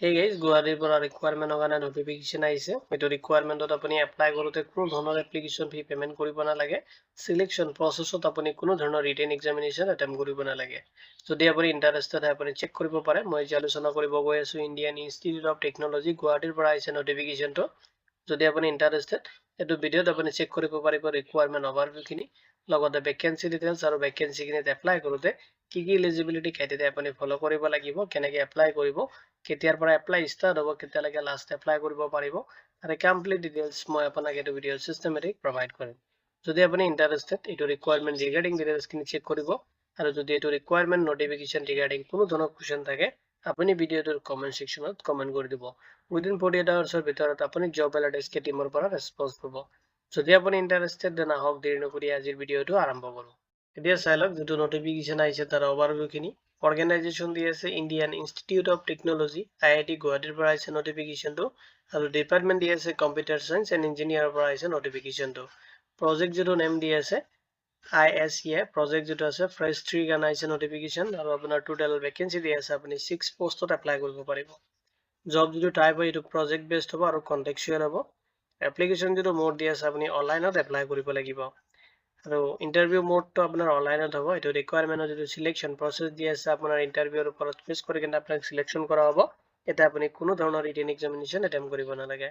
Hey guys, গুৱাহাটীৰ পৰা ৰিকুৱাৰমেণ্টৰ কাৰণে নটিফিকেশ্যন আহিছে। এইটো ৰিকুৱাৰমেণ্টত আপুনি এপ্লাই কৰোঁতে কোনো ধৰণৰ এপ্লিকেশ্যন ফি পেমেণ্ট কৰিব নালাগে। চিলেকশ্যন প্ৰচেছত আপুনি কোনো ধৰণৰ ৰিটেন এক্সামিনেশ্যন এটেম্প কৰিব নালাগে। যদি আপুনি ইণ্টাৰেষ্টেড হয় আপুনি চেক কৰিব পাৰে। মই আজি আলোচনা কৰিব গৈ আছোঁ ইণ্ডিয়ান ইনষ্টিটিউট অফ টেকন'লজি গুৱাহাটীৰ পৰা আহিছে নটিফিকেশ্যনটো। যদি আপুনি ইণ্টাৰেষ্টেড এইটো ভিডিঅ'ত আপুনি চেক কৰিব পাৰিব ৰিকুৱাৰমেণ্ট অভাৰভিউখিনি, লগতে ভেকেঞ্চি ডিটেইলছ আৰু ভেকেঞ্চিখিনিত এপ্লাই কৰোঁতে কি এলিজিবিলিটি ক্ৰাইটেৰিয়া আপুনি ফ'ল' কৰিব লাগিব, কেনেকৈ এপ্লাই কৰিব, কেতিয়াৰ পৰা এপ্লাই ষ্টাৰ্ট হ'ব, কেতিয়ালৈকে লাষ্ট এপ্লাই কৰিব পাৰিব, আৰু কমপ্লিট ডিটেইলছ মই আপোনাক এইটো ভিডিঅ' চিষ্টেমেটিক প্ৰভাইড কৰিম। যদি আপুনি ইণ্টাৰেষ্টেড এইটো ৰিকুৱাৰমেণ্ট ৰিগাৰ্ডিং ডিটেইলছখিনি চেক কৰিব, আৰু যদি এইটো ৰিকুৱাৰমেণ্ট নটিফিকেশ্যন ৰিগাৰ্ডিং কোনো ধৰণৰ কুৱেশ্যন থাকে আপুনি ভিডিঅ'টোৰ কমেণ্ট ছেকশ্যনত কমেণ্ট কৰি দিব। উইদিন 48 আৱাৰ্ছৰ ভিতৰত আপুনি জব এলাৰ্ট টিমৰ পৰা ৰেছপন্স পাব। যদি আপুনি ইণ্টাৰেষ্টেড দেন আহক দেৰি নকৰি আজিৰ ভিডিঅ'টো আৰম্ভ কৰোঁ। এতিয়া চাই লওক যিটো নটিফিকেশ্যন আহিছে তাৰ অভাৰভিউখিনি। অৰ্গেনাইজেশ্যন দি আছে Indian institute of technology IIT গুৱাহাটীৰ পৰা আহিছে নটিফিকেশ্যনটো, আৰু ডিপাৰ্টমেণ্ট দি আছে কম্পিউটাৰ চায়েন্স এণ্ড ইঞ্জিনিয়াৰৰ পৰা আহিছে নটিফিকেশ্যনটো। প্ৰজেক্ট যিটো নেম দি আছে ISEA, প্ৰজেক্ট যিটো আছে ফ্ৰেছ 3 কাৰণে আহিছে নটিফিকেশ্যন, আৰু আপোনাৰ টোটেল ভেকেঞ্চি দি আছে আপুনি 6 পোষ্টত এপ্লাই কৰিব পাৰিব। জব যিটো টাইপ হয় এইটো প্ৰজেক্ট বেছড হ'ব আৰু কণ্টেক্সুৱেল হ'ব। এপ্লিকেশ্যন যিটো মোড দি আছে আপুনি অনলাইনত এপ্লাই কৰিব লাগিব, আৰু ইণ্টাৰভিউ মোডটো আপোনাৰ অনলাইনত হ'ব। এইটো ৰিকুৱাৰমেণ্টৰ যিটো চিলেকশ্যন প্ৰচেছ দি আছে আপোনাৰ ইণ্টাৰভিউৰ ওপৰত বেছ কৰি কিনে আপোনাক চিলেকশ্যন কৰা হ'ব। এতিয়া আপুনি কোনো ধৰণৰ ৰিটেন এক্সামিনেশ্যন এটেম্প কৰিব নালাগে।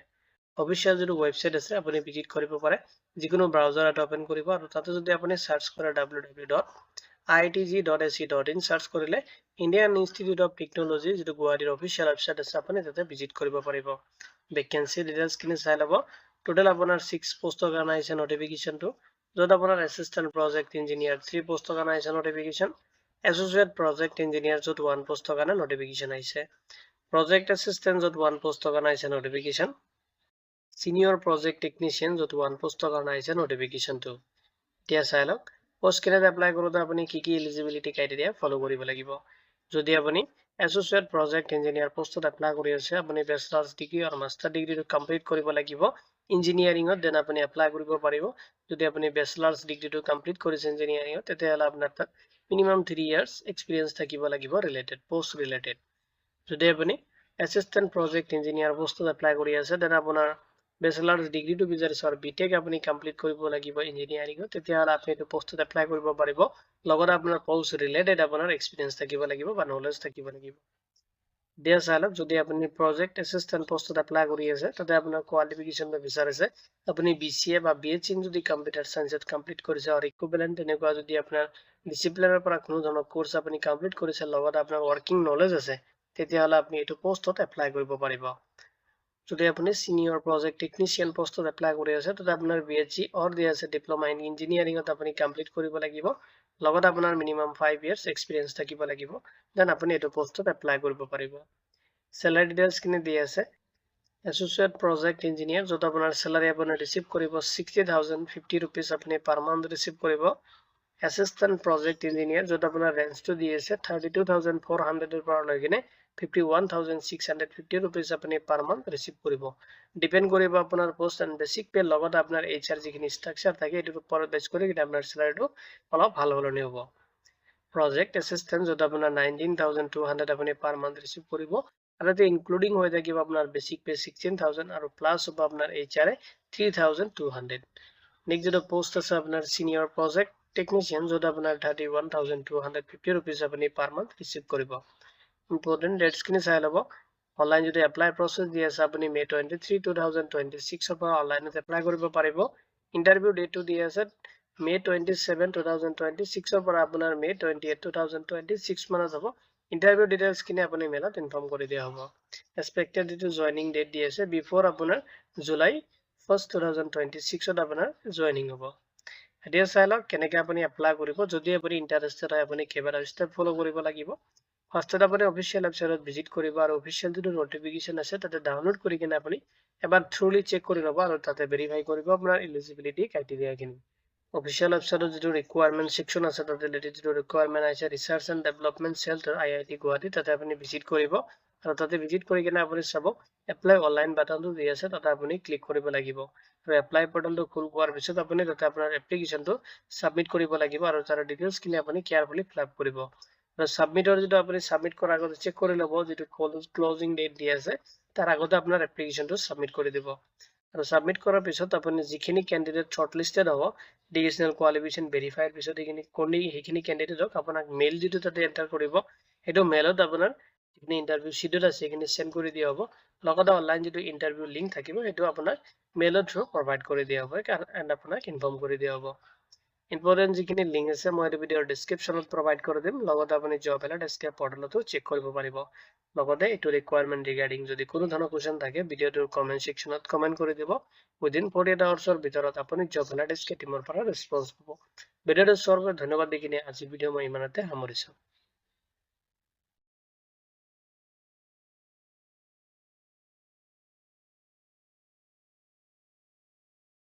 অফিচিয়েল যিটো ৱেবছাইট আছে আপুনি ভিজিট কৰিব পাৰে, যিকোনো ব্ৰাউজাৰ এটা অ'পেন কৰিব, আৰু তাতে যদি আপুনি চাৰ্চ কৰে www.iitg.ac.in চাৰ্চ কৰিলে ইণ্ডিয়ান ইনষ্টিটিউট অফ টেকন'লজি যিটো গুৱাহাটীৰ অফিচিয়েল ৱেবছাইট আছে আপুনি তাতে ভিজিট কৰিব পাৰিব। ভেকেঞ্চি ডিটেইলছখিনি চাই ল'ব। টোটেল আপোনাৰ 6 পোষ্টৰ কাৰণে আহিছে নটিফিকেশ্যনটো, য'ত আপোনাৰ এছিষ্টেণ্ট প্ৰজেক্ট ইঞ্জিনিয়াৰ 3 পোষ্টৰ কাৰণে আহিছে নটিফিকেশ্যন, এছ'চিয়েট প্ৰজেক্ট ইঞ্জিনিয়াৰ য'ত 1 পোষ্টৰ কাৰণে নটিফিকেশ্যন আহিছে, প্ৰজেক্ট এছিষ্টেণ্ট য'ত 1 পোষ্টৰ কাৰণে আহিছে নটিফিকেশ্যন, চিনিয়ৰ প্ৰজেক্ট টেকনিচিয়ান য'ত 1 পোষ্টৰ কাৰণে আহিছে নটিফিকেশ্যনটো। এতিয়া চাই লওক পোষ্টকেইটাত এপ্লাই কৰোঁতে আপুনি কি এলিজিবিলিটি ক্ৰাইটেৰিয়া ফ'ল' কৰিব লাগিব। যদি আপুনি এছ'চিয়েট প্ৰজেক্ট ইঞ্জিনিয়াৰ পোষ্টত এপ্লাই কৰি আছে, আপুনি বেচলাৰ্ছ ডিগ্ৰী আৰু মাষ্টাৰ ডিগ্ৰীটো কমপ্লিট কৰিব লাগিব ইঞ্জিনিয়াৰিঙত, দেন আপুনি এপ্লাই কৰিব পাৰিব। যদি আপুনি বেচলাৰ্ছ ডিগ্ৰীটো কমপ্লিট কৰিছে ইঞ্জিনিয়াৰিঙত তেতিয়াহ'লে আপোনাৰ তাত মিনিমাম 3 ইয়াৰ্ছ এক্সপিৰিয়েঞ্চ থাকিব লাগিব পোষ্ট ৰিলেটেড। যদি আপুনি এছিষ্টেণ্ট প্ৰজেক্ট ইঞ্জিনিয়াৰ পোষ্টত এপ্লাই কৰি আছে দেন আপোনাৰ বেচলাৰ্ছ ডিগ্ৰীটো বিচাৰিছে আৰু বিটেক আপুনি কমপ্লিট কৰিব লাগিব ইঞ্জিনিয়াৰিঙত, তেতিয়াহ'লে আপুনি এইটো পোষ্টত এপ্লাই কৰিব পাৰিব। লগতে আপোনাৰ পোষ্ট ৰিলেটেড আপোনাৰ এক্সপিৰিয়েঞ্চ থাকিব লাগিব বা নলেজ থাকিব লাগিব। দিয়া চাই লওক যদি আপুনি প্ৰজেক্ট এছিষ্টেণ্ট পোষ্টত এপ্লাই কৰি আছে তাতে আপোনাৰ কোৱালিফিকেশ্যনটো বিচাৰিছে আপুনি BCA বা BHC যদি কম্পিউটাৰ চায়েন্সত কমপ্লিট কৰিছে, আৰু ইকুইভেলেণ্ট তেনেকুৱা যদি আপোনাৰ ডিচিপ্লিনৰ পৰা কোনো ধৰণৰ কোৰ্চ আপুনি কমপ্লিট কৰিছে লগতে আপোনাৰ ৱৰ্কিং নলেজ আছে, তেতিয়াহ'লে আপুনি এইটো পোষ্টত এপ্লাই কৰিব পাৰিব। যদি আপুনি চিনিয়ৰ প্ৰজেক্ট টেকনিচিয়ান পোষ্টত এপ্লাই কৰি আছে তাতে আপোনাৰ BHC অৰ দি আছে ডিপ্ল'মা ইন ইঞ্জিনিয়াৰিঙত আপুনি কমপ্লিট কৰিব লাগিব, লগতে আপোনাৰ মিনিমাম 5 ইয়াৰ্ছ এক্সপিৰিয়েঞ্চ থাকিব লাগিব, দেন আপুনি এইটো পোষ্টত এপ্লাই কৰিব পাৰিব। চেলাৰী ডিটেইলছখিনি দি আছে এছ'চিয়েট প্ৰজেক্ট ইঞ্জিনিয়াৰ য'ত আপোনাৰ চেলাৰী আপুনি ৰিচিভ কৰিব 60,050 ৰুপিজ আপুনি পাৰ মান্থ ৰিচিভ কৰিব। এছিষ্টেণ্ট প্ৰজেক্ট ইঞ্জিনিয়াৰ য'ত আপোনাৰ ৰেঞ্জটো দি আছে 32,400 পৰা লৈ কিনে 51,650 ৰুপিজ আপুনি পাৰ মান্থ ৰিচিভ কৰিব। ডিপেণ্ড কৰিব আপোনাৰ পোষ্ট এণ্ড বেচিক পে লগতে আপোনাৰ HR যিখিনি ষ্ট্ৰাকচাৰ থাকে এইটোৰ ওপৰত বেছ কৰি কিনে আপোনাৰ চেলাৰীটো অলপ ভাল সলনি হ'ব। প্ৰজেক্ট এছিষ্টেণ্ট য'ত আপোনাৰ 19,200 আপুনি পাৰ মান্থ ৰিচিভ কৰিব, আৰু ইয়াতে ইনক্লুডিং হৈ থাকিব আপোনাৰ বেচিক পে 16,000 আৰু প্লাছ হ'ব আপোনাৰ HR 3,200। নেক্সট যিটো পোষ্ট আছে আপোনাৰ চিনিয়ৰ প্ৰজেক্ট টেকনিচিয়ান য'ত আপোনাৰ 31,250 ৰুপিজ আপুনি পাৰ মান্থ ৰিচিভ কৰিব। ইম্পৰ্টেণ্ট ডেটছখিনি চাই ল'ব। অনলাইন যদি এপ্লাই প্ৰচেছ দি আছে আপুনি May 23, 2026 পৰা অনলাইনত এপ্লাই কৰিব পাৰিব। ইণ্টাৰভিউ ডেটটো দি আছে May 27, 2026 পৰা আপোনাৰ May 28, 2026 মানত হ'ব। ইণ্টাৰভিউ ডিটেইলছখিনি আপুনি মেইলত ইনফৰ্ম কৰি দিয়া হ'ব। এক্সপেক্টেড যিটো জইনিং ডেট দি আছে বিফৰ আপোনাৰ July 1, 2026 আপোনাৰ জইনিং হ'ব। এতিয়া চাই লওক কেনেকৈ আপুনি এপ্লাই কৰিব। যদি আপুনি ইণ্টাৰেষ্টেড হয় আপুনি কেইবাটা ষ্টেপ ফ'ল' কৰিব লাগিব। ফাৰ্ষ্টত আপুনি অফিচিয়েল ৱেবছাইটত ভিজিট কৰিব, আৰু অফিচিয়েল যিটো নটিফিকেশ্যন আছে তাতে ডাউনলোড কৰি কিনে আপুনি এবাৰ থ্ৰুলি চেক কৰি ল'ব আৰু তাতে ভেৰিফাই কৰিব আপোনাৰ এলিজিবিলিটি ক্ৰাইটেৰিয়াখিনি। অফিচিয়েল ৱেবছাইটত যিটো ৰিকুৱাৰমেণ্ট ছেকশ্যন আছে তাতে যিটো ৰিকুৱাৰমেণ্ট আছে research and development centre IIT Guwahati তাতে আপুনি ভিজিট কৰিব, আৰু তাতে ভিজিট কৰি কিনে আপুনি চাব এপ্লাই অনলাইন বাটনটো দি আছে তাতে আপুনি ক্লিক কৰিব লাগিব, আৰু এপ্লাই পৰ্টেলটো খোল পোৱাৰ পিছত আপুনি তাতে আপোনাৰ এপ্লিকেশ্যনটো ছাবমিট কৰিব লাগিব, আৰু তাৰ ডিটেইলছখিনি আপুনি কেয়াৰফুলি ফিল আপ কৰিব। আৰু সাবমিটৰ যেটো আপুনি সাবমিট কৰাৰ আগতে চেক কৰি ল'ব যেটো ক্লোজিং ডেট দি আছে তাৰ আগতে আপোনাৰ এপ্লিকেশনটো সাবমিট কৰি দিব আৰু সাবমিট কৰাৰ পিছত আপুনি যিখিনি ক্যান্ডিডেট শৰ্টলিস্টেড হ'ব এডুকেশনাল কোৱালিফিকেশন ভেৰিফাইড পিছত সেইখিনি ক্যান্ডিডেটক আপোনাক মেইল যেটো তাতে এন্টাৰ কৰিব সেইটো মেইলত আপোনাৰ যিখিনি ইন্টাৰভিউ শিডিউল আছে সেইখিনি সেন্ড কৰি দিয়া হ'ব লগতে অনলাইন যেটো ইন্টাৰভিউ লিংক থাকিব সেইটো আপোনাক মেইলৰ থ্ৰু প্ৰভাইড কৰি দিয়া হ'ব এন্ড আপোনাক ইনফৰ্ম কৰি দিয়া হ'ব ইম্পৰ্টেন্ট যিখিনি লিংক আছে মই এই ভিডিওৰ ডেসক্ৰিপচনত প্ৰভাইড কৰি দিম লগতে আপুনি জব এলাৰ্ট এছকে পৰ্টেলতো চেক কৰিব পাৰিব লগতে এইটো ৰিকুৱাৰমেন্ট ৰিগাৰ্ডিং যদি কোনো ধৰণৰ কোৱেশ্চন থাকে ভিডিওটোৰ কমেন্ট সেকশনত কমেন্ট কৰি দিব উইদিন 48 আৱাৰ্ছৰ ভিতৰত আপুনি জব এলাৰ্ট এছকে টিমৰ পৰা ৰেসপন্স পাব ভিডিওটো চোৱাৰ বাবে ধন্যবাদ দি কিনে আজি ভিডিও মই ইমানতে সামৰিছো